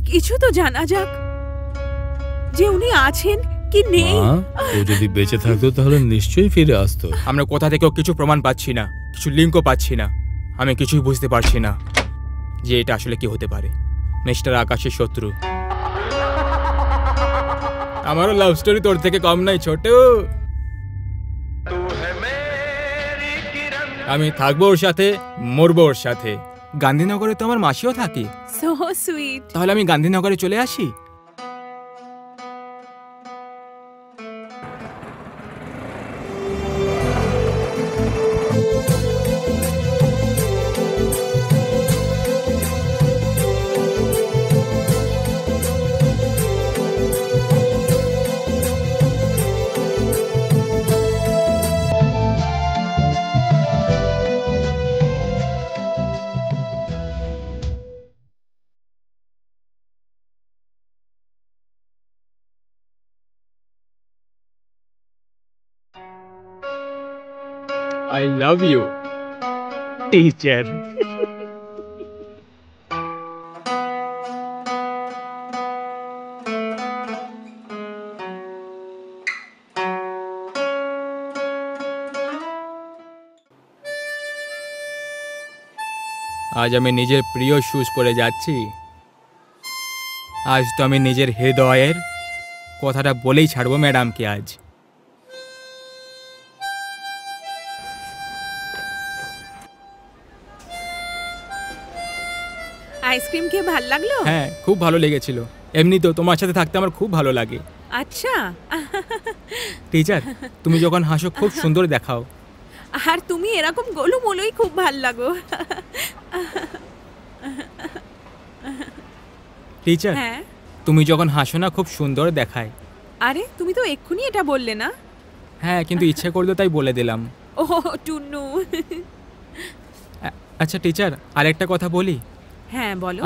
কিছু তো জানা যাক যে উনি আছেন কি নেই। ও যদি বেঁচে থাকতো তাহলে নিশ্চয়ই ফিরে আসতো। আমরা কোথা থেকেও কিছু প্রমাণ পাচ্ছি না, কিছু লিঙ্কও পাচ্ছি না। আমি কিছুই বুঝতে পারছি না যে এটা আসলে কি হতে পারে। মিস্টার আকাশের শত্রু। আমারও লাভ স্টোরি তোর থেকে কম নাই ছোট। আমি থাকবো ওর সাথে, মরবো ওর সাথে। গান্ধীনগরে তো আমার মাসিও থাকে। So sweet. তাহলে আমি গান্ধীনগরে চলে আসি। I love you, teacher. আজ আমি নিজের প্রিয় শুজ পরে যাচ্ছি। আজ তো আমি নিজের হৃদয়ের কথাটা বলেই ছাড়বো ম্যাডামকে আজ। আইসক্রিম খেয়ে ভাল লাগলো? হ্যাঁ, খুব ভালো লেগেছিল। এমনি তো তোমার সাথে থাকতে আমার খুব ভালো লাগে। আচ্ছা। টিচার, তুমি যখন হাসো খুব সুন্দর দেখাও। আর তুমি এরকম গোলুমোলুই খুব ভাল লাগো। টিচার, হ্যাঁ তুমি যখন হাসো না খুব সুন্দর দেখায়। আরে তুমি তো এক্ষুনি এটা বললে না? হ্যাঁ, কিন্তু ইচ্ছে করলো তাই বলে দিলাম। ও টুন্নু। আচ্ছা টিচার, আরেকটা কথা বলি। হ্যাঁ বলো।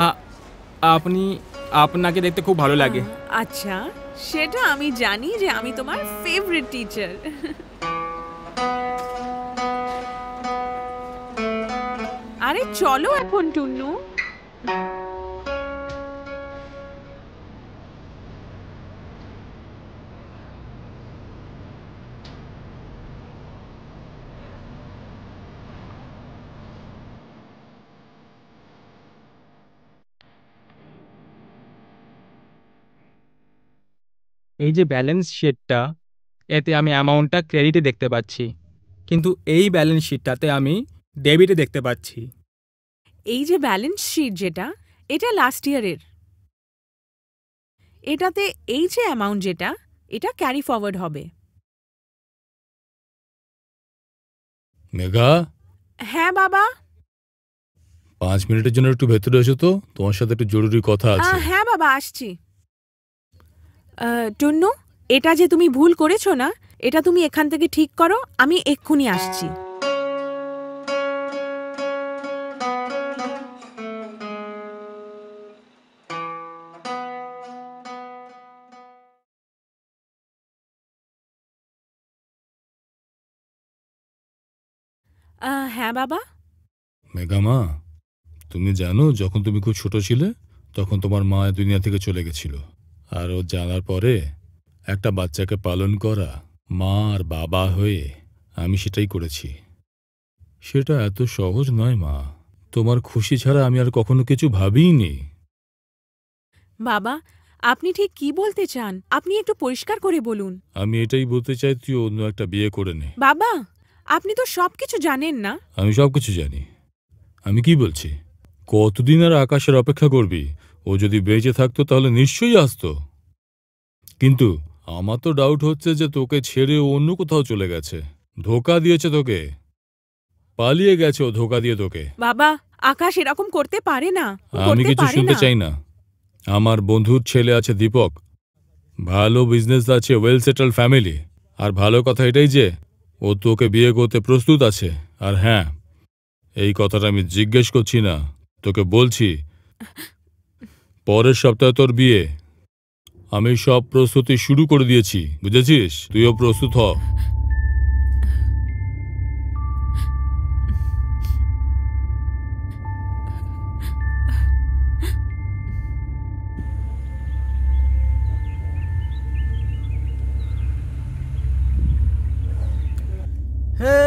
আপনাকে দেখতে খুব ভালো লাগে। আচ্ছা, সেটা আমি জানি যে আমি তোমার ফেভারিট টিচার। আরে চলো এখন টুন্নু। এই যে ব্যালেন্স শিটটা, এতে আমি অ্যামাউন্টটা ক্রেডিটে দেখতে পাচ্ছি, কিন্তু এই ব্যালেন্স শিটটাতে আমি ডেবিটে দেখতে পাচ্ছি। এই যে ব্যালেন্স শিট যেটা, এটা লাস্ট ইয়ারের। এটাতে এই যে অ্যামাউন্ট যেটা, এটা ক্যারি ফরওয়ার্ড হবে। মেঘা, হ্যাঁ বাবা। 5 মিনিটের জন্য একটু ভেতরে এসো তো, তোমার সাথে একটু জরুরি কথা আছে। হ্যাঁ বাবা, আসছি। টুন্নু, এটা যে তুমি ভুল করেছো না, এটা তুমি এখান থেকে ঠিক করো, আমি এক্ষুনি আসছি। হ্যাঁ বাবা। মেঘা মা, তুমি জানো যখন তুমি খুব ছোট ছিলে তখন তোমার মা দুনিয়া থেকে চলে গেছিল, আর ও জানার পরে একটা বাচ্চাকে পালন করা, মা আর বাবা হয়ে আমি সেটাই করেছি। সেটা এত সহজ নয় মা। তোমার খুশি ছাড়া আমি আর কখনো কিছু ভাবিইনি। বাবা, আপনি ঠিক কি বলতে চান? আপনি একটু পরিষ্কার করে বলুন। আমি এটাই বলতে চাই তুই অন্য একটা বিয়ে করে নে। বাবা, আপনি তো সবকিছু জানেন না। আমি সবকিছু জানি। আমি কি বলছি, কতদিন আর আকাশের অপেক্ষা করবি? ও যদি বেঁচে থাকতো তাহলে নিশ্চয়ই আসতো। কিন্তু আমার তো ডাউট হচ্ছে যে তোকে ছেড়ে ও অন্য কোথাও চলে গেছে, ধোকা দিয়েছে তোকে, পালিয়ে গেছে ও ধোকা দিয়ে তোকে। বাবা, আকাশ এরকম করতে পারে না। আমি কিছু শুনতে চাই না। আমার বন্ধুর ছেলে আছে দীপক, ভালো বিজনেস আছে, ওয়েল সেটেল ফ্যামিলি, আর ভালো কথা এটাই যে ও তোকে বিয়ে করতে প্রস্তুত আছে। আর হ্যাঁ, এই কথাটা আমি জিজ্ঞেস করছি না, তোকে বলছি, পরের সপ্তাহে তোর বিয়ে। আমি সব প্রস্তুতি শুরু করে দিয়েছি, বুঝেছিস? তুইও প্রস্তুত হ। হে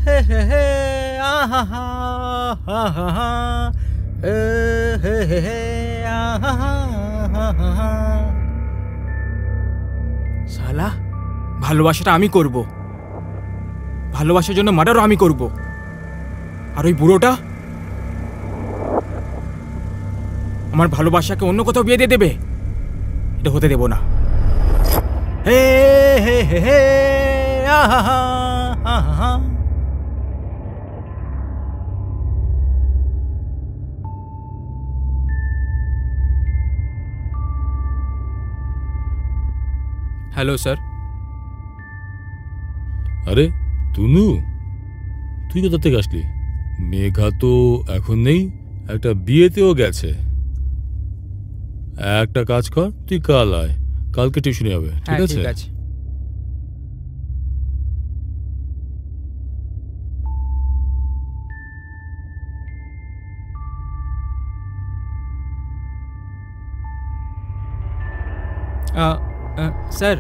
হে হে হে আহা হা হা হা হা হে হে হে হে আহা হা হা হা। শালা, ভালোবাসাটা আমি করব, ভালোবাসার জন্য মার্ডারও আমি করব, আর ওই বুড়োটা আমার ভালোবাসাকে অন্য কোথাও বিয়ে দিয়ে দেবে। এটা হতে দেব না। হে হে হে হে আহা হা আহা হা। Hello sir. আরে তুনু, তুই কোথা থেকে আসলি? মেঘা তো এখন নেই, একটা বিয়েতেও গেছে। একটা কাজ কর, তুই কাল আয়, কালকে টিউশনে হবে, ঠিক হ্যাঁ আছে? ঠিক আছে। স্যার,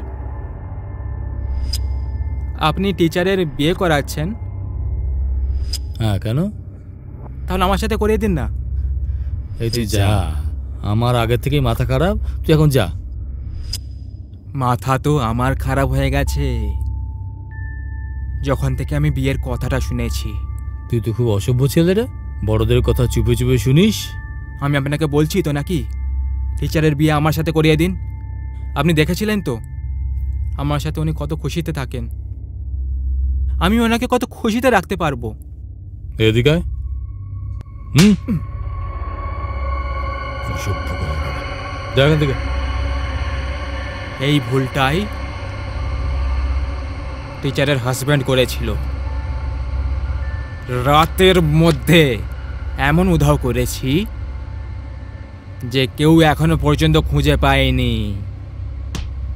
আপনি টিচারের বিয়ে করাচ্ছেন, হ্যাঁ, কেন? তাহলে আমার সাথে করিয়ে দিন না। এই তুই যা, আমার আগে থেকেই মাথা খারাপ, তুই এখন যা। মাথা তো আমার খারাপ হয়ে গেছে যখন থেকে আমি বিয়ের কথাটা শুনেছি। তুই তো খুব অসভ্য ছেলে রে, বড়দের কথা চুপে চুপে শুনিস। আমি আপনাকে বলছি তো নাকি টিচারের বিয়ে আমার সাথে করিয়ে দিন। আপনি দেখেছিলেন তো আমার সাথে উনি কত খুশিতে থাকেন, আমি ওনাকে কত খুশিতে রাখতে পারবো। এদিকে আয়। অসভ্য কোথাকার। যা এখান থেকে। এই ভুলটাই টিচারের হাজব্যান্ড করেছিল। রাতের মধ্যে এমন উধাও করেছি যে কেউ এখনো পর্যন্ত খুঁজে পায়নি।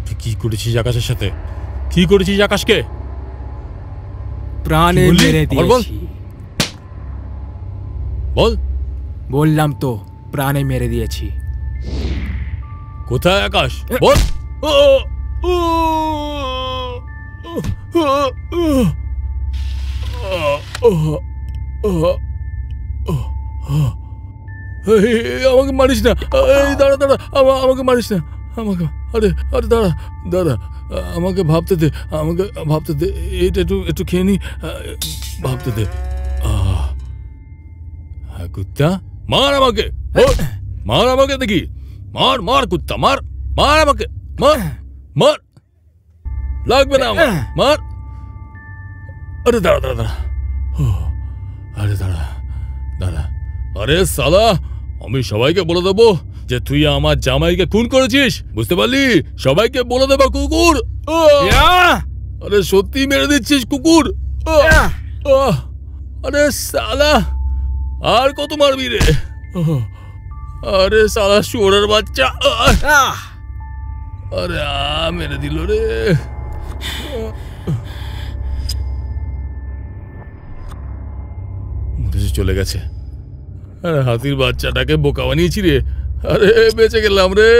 তুই কি করেছিস আকাশের সাথে? কি করেছিস আকাশকে? প্রাণে কি বললি? মেরে আবার বল। দিয়েছি। বল। বললাম তো, প্রাণে মেরে দিয়েছি। কোথায় আকাশ? বল। আমাকে মারিস না, এই দাঁড়া দাঁড়া, আমাকে মারিস না, আমাকে, আরে আরে দাঁড়া দাঁড়া, আমাকে ভাবতে দে, আমাকে ভাবতে দে, এইটা একটু একটু খেয়ে নি, ভাবতে দে। হ্যাঁ কুত্তা, মার আমাকে, মার আমাকে দেখি, মার মার কুত্তা, মার মার আমাকে, মার মার, লাগবে না আমার, মার। আরে দাঁড়া দাঁড়া দাঁড়া, আরে দাঁড়া দাঁড়া, আরে সালা, আমি সবাইকে বলে দেবো যে তুই আমার জামাইকে খুন করেছিস, বুঝতে পারলি? সবাইকে বলে দেবো কুকুর। আরে সত্যি মেরে দিচ্ছিস কুকুর। আরে সালা, আর কত মারবি রে? আরে সালা শুয়োরের বাচ্চা, আরে মেরে দিল রে। চলে গেছে। আরে হাতির বাচ্চাটাকে বোকা বানিয়েছি রে, আরে বেঁচে গেলাম রে।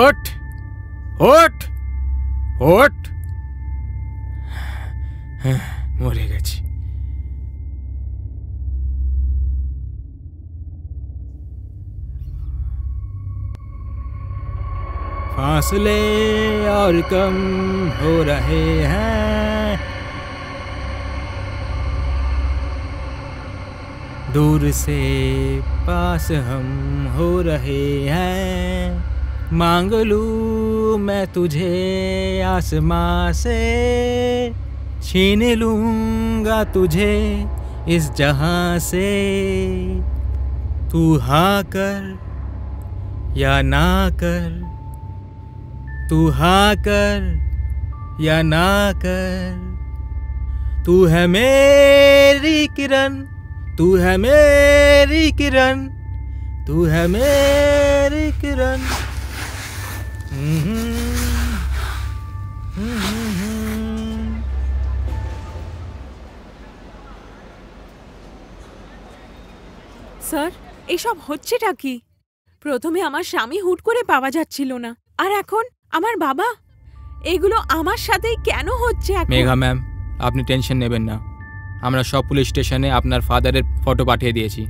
ওঠ ওঠ ওঠ, মরে গেছি। फासले और कम हो रहे हैं, दूर से पास हम हो रहे हैं, मांग लूं मैं तुझे आसमां से, छीन लूंगा तुझे इस जहां से, तू हाँ कर या ना कर, तू हाँ कर या ना कर, तू है मेरी किरण, तू है मेरी किरण, तू है मेरी किरण। স্যার এসব হচ্ছেটা কি? প্রথমে আমার স্বামী হুট করে পাওয়া যাচ্ছিল না, আর এখন আমার বাবা। এগুলো আমার সাথেই কেন হচ্ছে এখন? মেঘা ম্যাম, আপনি টেনশন নেবেন না। আমরা সব পুলিশ স্টেশনে আপনার ফাদারের ফটো পাঠিয়ে দিয়েছি।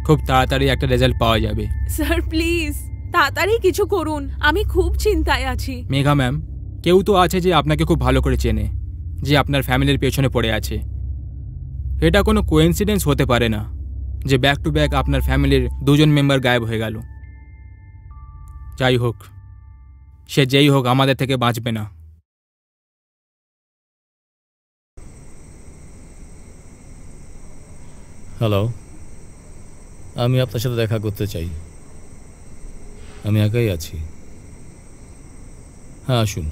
খুব তাড়াতাড়ি একটা রেজাল্ট পাওয়া যাবে। স্যার প্লিজ তাড়াতাড়ি কিছু করুন, আমি খুব চিন্তায় আছি। মেঘা ম্যাম, কেউ তো আছে যে আপনাকে খুব ভালো করে চেনে, যে আপনার ফ্যামিলির পেছনে পড়ে আছে। এটা কোনো কোইন্সিডেন্স হতে পারে না যে ব্যাক টু ব্যাক আপনার ফ্যামিলির দুজন মেম্বার গায়েব হয়ে গেল। যাই হোক, সে যেই হোক আমাদের থেকে বাঁচবে না। হ্যালো, আমি আপনার সাথে দেখা করতে চাই। আমি একাই আছি। হ্যাঁ আসুন।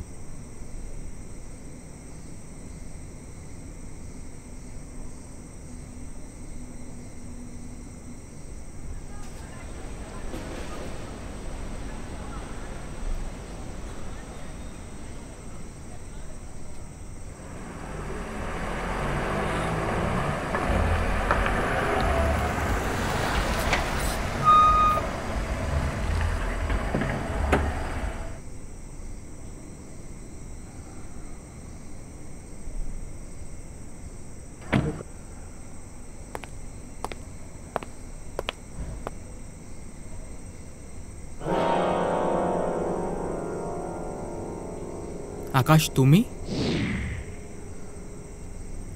আকাশ, তুমি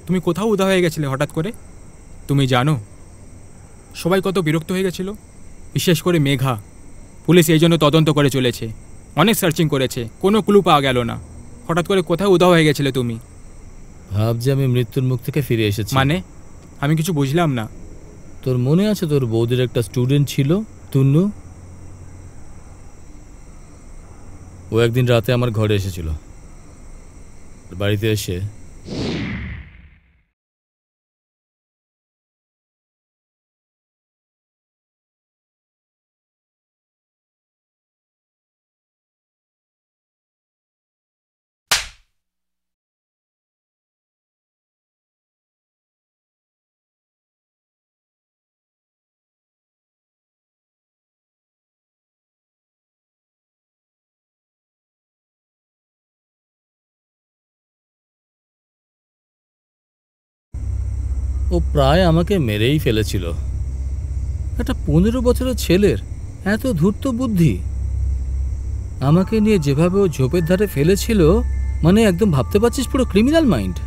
তুমি কোথাও উদা হয়ে গেছিলে হঠাৎ করে? তুমি জানো সবাই কত বিরক্ত হয়ে গেছিল, বিশেষ করে মেঘা। পুলিশ এই জন্য তদন্ত করে চলেছে, অনেক সার্চিং করেছে, কোনো ক্লু পাওয়া গেল না। হঠাৎ করে কোথাও উদা হয়ে গেছিলে তুমি? ভাবছি আমি মৃত্যুর মুখ থেকে ফিরে এসেছি। মানে আমি কিছু বুঝলাম না। তোর মনে আছে তোর বৌদির একটা স্টুডেন্ট ছিল, তুন্নু? ও একদিন রাতে আমার ঘরে এসেছিল। বাড়িতে এসে ও প্রায় আমাকে মেরেই ফেলেছিল। একটা 15 বছরের ছেলের এত ধূর্ত বুদ্ধি! আমাকে নিয়ে যেভাবে ও ঝোপের ধারে ফেলেছিল, মানে একদম ভাবতে পারছিস, পুরো ক্রিমিনাল মাইন্ড।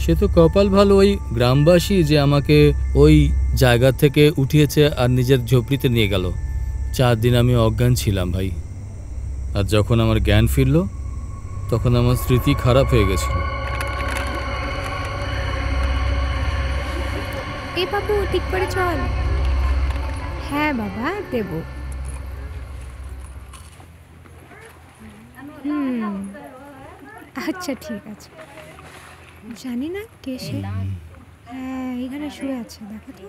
সে তো কপাল ভালো ওই গ্রামবাসী যে আমাকে ওই জায়গা থেকে উঠিয়েছে আর নিজের ঝোপড়িতে নিয়ে গেল। 4 দিন আমি অজ্ঞান ছিলাম ভাই। আর যখন আমার জ্ঞান ফিরল, তখন আমার স্মৃতি খারাপ হয়ে গেছিল। এই বাবু, ঠিক করে চল। হ্যাঁ বাবা, দেব। আচ্ছা ঠিক আছে। জানি না কে সে। হ্যাঁ, এখানে শুয়ে আছে, দেখো তো।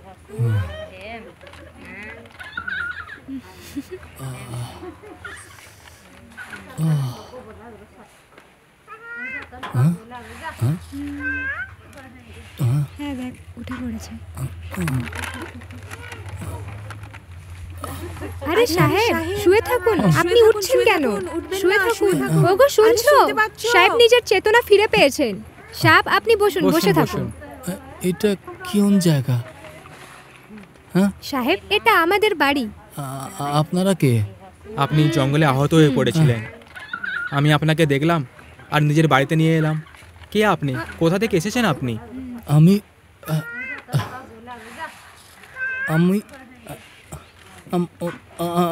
হ্যাঁ দেখ, উঠে পড়েছে। আরে সাহেব, শুয়ে থাকুন। আপনি উঠছেন কেন? শুয়ে থাকুন। ওগো, শুনছো? সাহেব নিজের চেতনা ফিরে পেয়েছেন। সাহেব, আপনি বসুন, বসে থাকুন। এটা কোন জায়গা? হ্যাঁ সাহেব, এটা আমাদের বাড়ি। আপনারা কে? আপনি জঙ্গলে আহত হয়ে পড়েছিলেন, আমি আপনাকে দেখলাম আর নিজের বাড়িতে নিয়ে এলাম। কে আপনি? কোথা থেকে এসেছেন আপনি? আমি আমি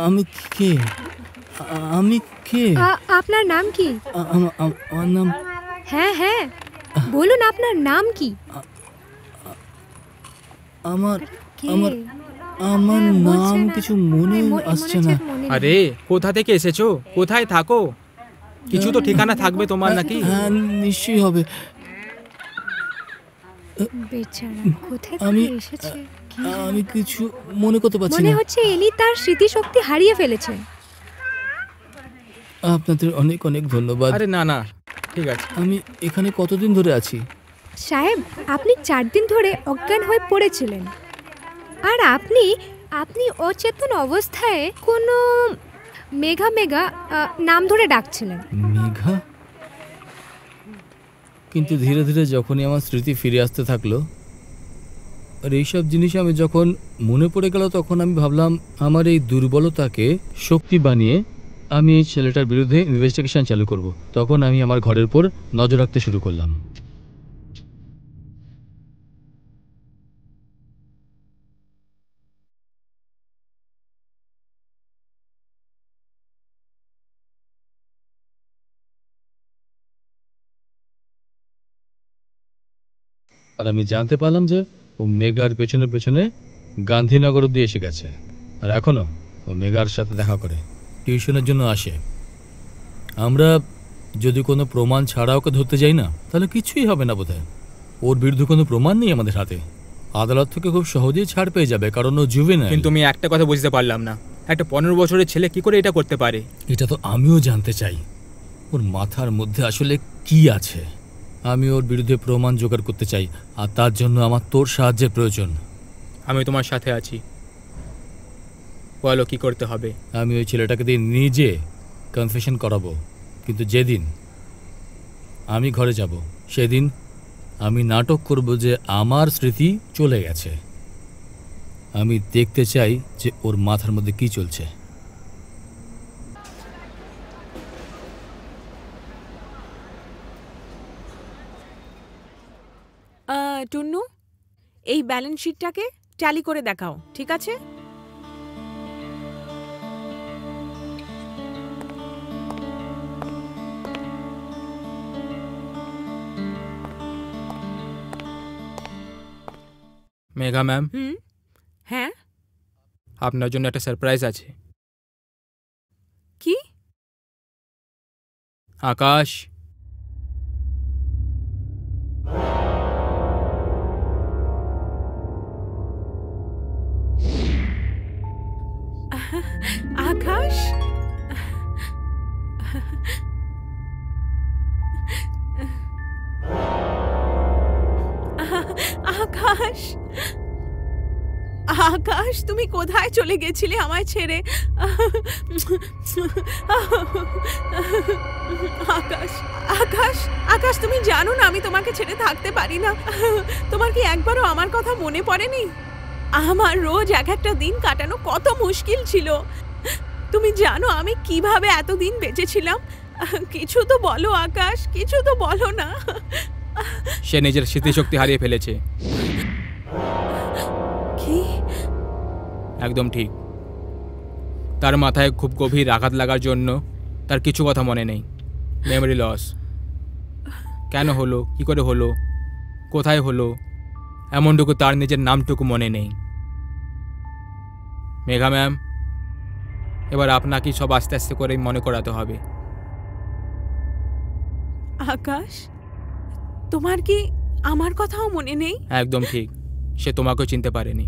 আমি কে? আমি কে? আপনার নাম কি? আমার নাম... হ্যাঁ হ্যাঁ, বলুন আপনার নাম কি? আমার আমার আমার নাম কিছু মনে আসছে না। আরে কোথা থেকে এসেছো? কোথায় থাকো? কিছু তো ঠিকানা থাকবে তোমার নাকি? হ্যাঁ, নিশ্চয়ই হবে। বেচারা, কোথায় থেকে এসেছে? আমি কিছু মনে করতে পারছি না। মনে হচ্ছে ইনি তার স্মৃতিশক্তি হারিয়ে ফেলেছে। আপনাদের অনেক অনেক ধন্যবাদ। আরে না না, ঠিক আছে। আমি এখানে কতদিন ধরে আছি? সাহেব, আপনি 4 দিন ধরে অজ্ঞান হয়ে পড়েছিলেন। আর আপনি আপনি অচেতন অবস্থায় কোনো মেঘা মেঘা নাম ধরে ডাকছিলেন। মেঘা? কিন্তু ধীরে ধীরে যখনই আমার স্মৃতি ফিরে আসতে থাকলো আর এইসব জিনিস আমি যখন মনে পড়ে গেল, তখন আমি ভাবলাম আমার এই দুর্বলতাকে শক্তি বানিয়ে আমি এই ছেলেটার বিরুদ্ধে ইনভেস্টিগেশন চালু করব। তখন আমি আমার ঘরের উপর নজর রাখতে শুরু করলাম। আর আমি জানতে পারলাম যে ও মেঘার পেছনে পেছনে গান্ধীনগর অব্দি এসে গেছে। আর এখনও ও মেঘার সাথে দেখা করে, টিউশনের জন্য আসে। আমরা যদি কোনো প্রমাণ ছাড়া ওকে ধরতে যাই না, তাহলে কিছুই হবে না বোধহয়। ওর বিরুদ্ধে কোনো প্রমাণ নেই আমাদের হাতে। আদালত থেকে খুব সহজেই ছাড় পেয়ে যাবে, কারণ ও জুভেনাইল। কিন্তু আমি একটা কথা বুঝতে পারলাম না, একটা 15 বছরের ছেলে কি করে এটা করতে পারে? এটা তো আমিও জানতে চাই, ওর মাথার মধ্যে আসলে কি আছে। আমি ওর বিরুদ্ধে প্রমাণ জোগাড় করতে চাই, আর তার জন্য আমার তোর সাহায্যের প্রয়োজন। আমি তোমার সাথে আছি, বলো কি করতে হবে। আমি ওই ছেলেটাকে দিয়ে নিজে কনফেশন করাবো, কিন্তু যেদিন আমি ঘরে যাব সেদিন আমি নাটক করব যে আমার স্মৃতি চলে গেছে। আমি দেখতে চাই যে ওর মাথার মধ্যে কি চলছে। টুন্নু, এই ব্যালেন্স শিটটাকে ট্যালি করে দেখাও, ঠিক আছে? মেঘা ম্যাম, হ্যাঁ, আপনার জন্য একটা সারপ্রাইজ আছে। কি? আকাশ, আকাশ, আকাশ, আকাশ, তুমি কোথায় চলে গেছিলে আমায় ছেড়ে? আকাশ, আকাশ, আকাশ, তুমি জানো না আমি তোমাকে ছেড়ে থাকতে পারি না। তোমার কি একবারও আমার কথা মনে পড়েনি? আমার রোজ এক একটা দিন কাটানো কত মুশকিল ছিল। তুমি জানো আমি কিভাবে এতদিন বেঁচেছিলাম? কিছু তো বলো আকাশ, কিছু তো বলো না। সে নিজের স্মৃতিশক্তি হারিয়ে ফেলেছে। কি? একদম ঠিক। তার মাথায় খুব গভীর আঘাত লাগার জন্য তার কিছু কথা মনে নেই। Memory loss. কেন হলো, কি করে হলো, কোথায় হলো, এমনটুকু তার নিজের নামটুকু মনে নেই। মেঘা ম্যাম, এবার আপনাকে সব আস্তে আস্তে করে মনে করাতে হবে। আকাশ, তোমার কি আমার কথাও মনে নেই? একদম ঠিক, সে তোমাকেও চিনতে পারেনি।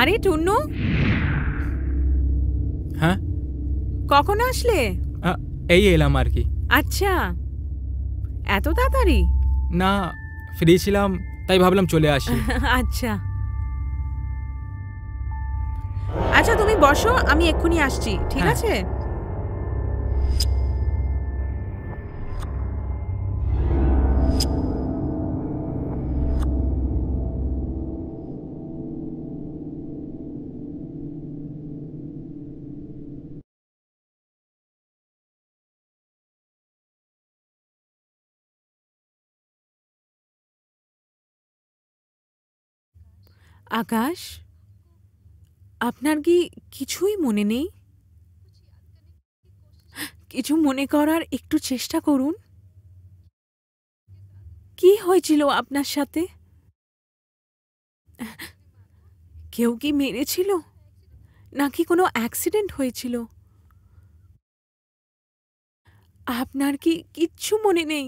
আরে টুন্নু, হ্যাঁ, কখন আসলে? এই এলাম আর কি। আচ্ছা, এত তাড়াতাড়ি? না, ফ্রি ছিলাম তাই ভাবলাম চলে আসি। আচ্ছা। আচ্ছা তুমি বসো, আমি এক্ষুনি আসছি, ঠিক হ্যাঁ। আছে? আকাশ, আপনার কি কিছুই মনে নেই? কিছু মনে করার একটু চেষ্টা করুন। কি হয়েছিল আপনার সাথে? কেউ কি মেরেছিল, নাকি কোনো অ্যাক্সিডেন্ট হয়েছিল? আপনার কি কিচ্ছু মনে নেই?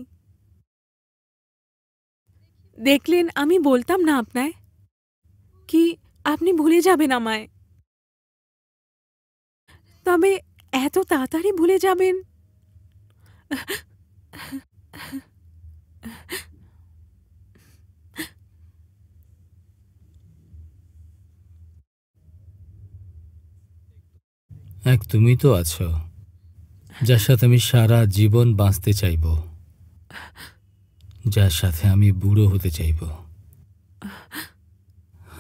দেখলেন, আমি বলতাম না আপনায় কি আপনি ভুলে যাবেন আমায়। তবে এত তাড়াতাড়ি ভুলে যাবেন? এক তুমি তো আছো, যার সাথে আমি সারা জীবন বাঁচতে চাইব, যার সাথে আমি বুড়ো হতে চাইব,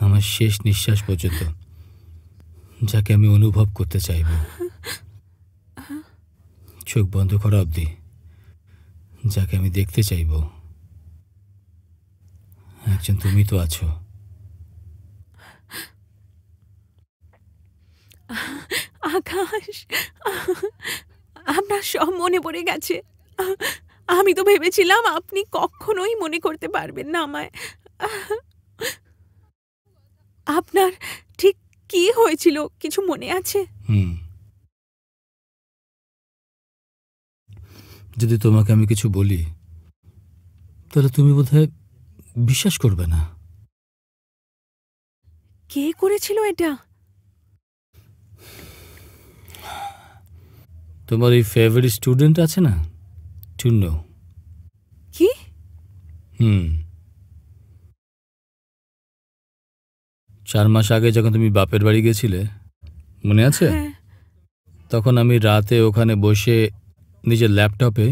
আমার শেষ নিঃশ্বাস পর্যন্ত যাকে আমি অনুভব করতে চাইব, চোখ বন্ধ করা অবধি যাকে আমি দেখতে চাইব। একজন তুমি তো আছো। আকাশ, আপনার সব মনে পড়ে গেছে। আমি তো ভেবেছিলাম আপনি কখনোই মনে করতে পারবেন না আমায়। আপনার ঠিক কি হয়েছিল কিছু মনে আছে? যদি তোমাকে আমি কিছু বলি তাহলে তুমি বোধহয় বিশ্বাস করবে না। কে করেছিল এটা? তোমার এই ফেভারিট স্টুডেন্ট আছে না, টুন্নু। কি? 4 মাস আগে যখন তুমি বাপের বাড়ি গেছিলে, মনে আছে? হ্যাঁ। তখন আমি রাতে ওখানে বসে নিজের ল্যাপটপে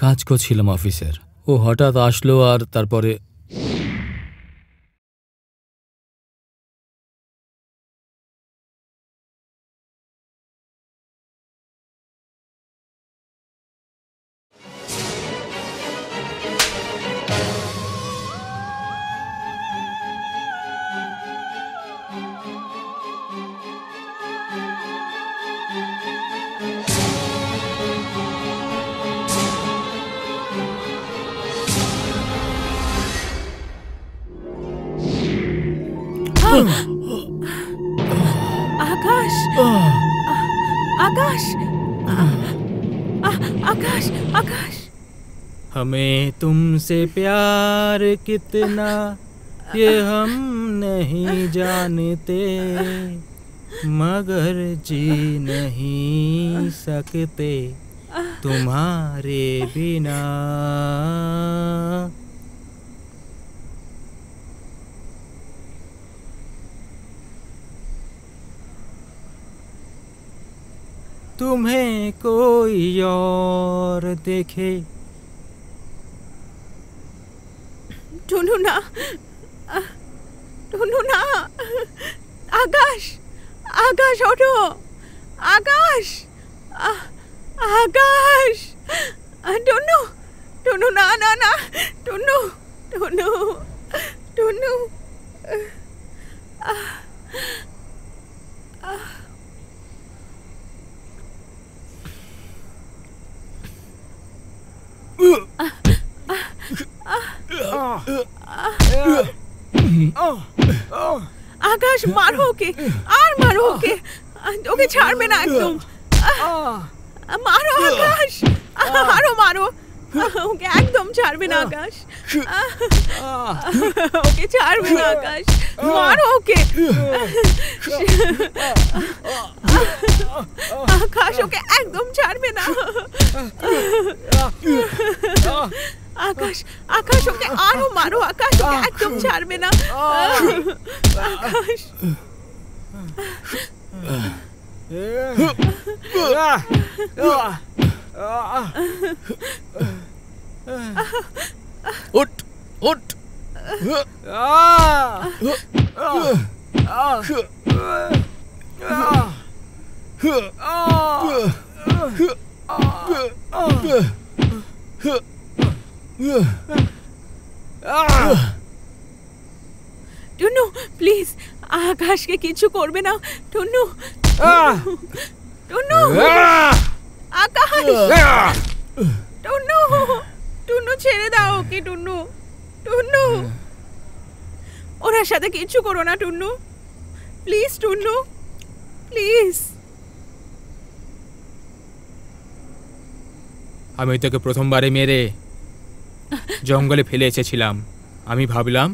কাজ করছিলাম অফিসের। ও হঠাৎ আসলো আর তারপরে আকাশ, আকাশ, আকাশ, আকাশ। हमें तुमसे प्यार कितना ये हम नहीं जानते, मगर जी नहीं सकते तुम्हारे बिना। तुम्हें कोई और देखे। টুনু না, টুনু না, আকাশ, আকাশ ওঠো, আকাশ, আকাশ, টুনু, টুনু না, না, না, টুনু, টুনু, টুনু। আকাশ, মারো ওকে, আর মারো ওকে, ওকে ছাড়বে না একদম। মারো আকাশ, আরো মারো, ওকে একদম ছাড়বে না আকাশ, ওকে ছাড়বে না আকাশ, মারো ওকে। আকাশ ওকে একদম ছাড়বে না। আকাশ, আকাশ ওকে আরো মারো, আকাশ ওকে একদম ছাড়বে না। আকাশ, ওঠ ওঠ টুন্নু প্লিজ আকাশকে কিছু করবে না টুন্নু টুন্নু আকাশ টুন্নু টুন্নু ছেড়ে দাও ওকে টুন্নু টুন্নু ওনার সাথে কিছু করো না টুন্নু প্লিজ টুন্নু প্লিজ আমি তোকে প্রথমবারে মেরে জঙ্গলে ফেলে এসেছিলাম। আমি ভাবলাম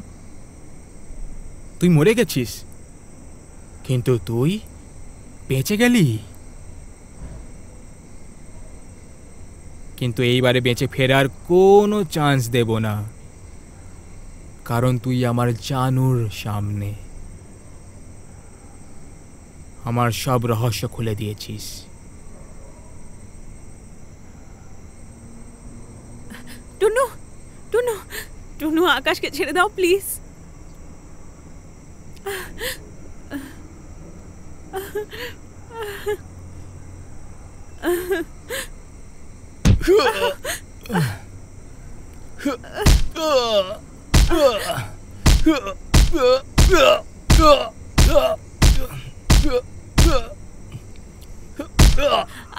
তুই মরে গেছিস, কিন্তু তুই বেঁচে গেলি। কিন্তু এইবারে বেঁচে ফেরার কোনো চান্স দেব না, কারণ তুই আমার জানুর সামনে আমার সব রহস্য খুলে দিয়েছিস। টুন্নু টুন্নু টুন্নু আকাশকে ছেড়ে দাও প্লিজ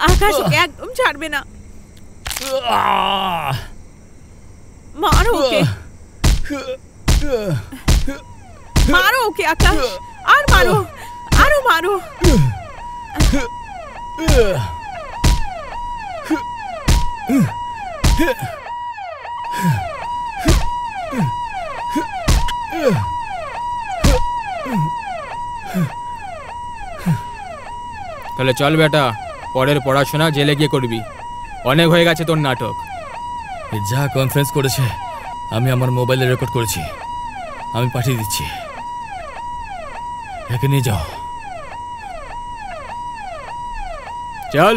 আকাশ ওকে একদম ছাড়বে না মারো ওকে মারো ওকে আকাশ আর মারো আরো মারো তাহলে চল বেটা, পরের পড়াশোনা জেলে গিয়ে করবি। অনেক হয়ে গেছে তোর নাটক। যা কনফারেন্স করেছে আমি আমার মোবাইলে রেকর্ড করেছি, আমি পাঠিয়ে দিচ্ছি। একে নিয়ে যাও। চল।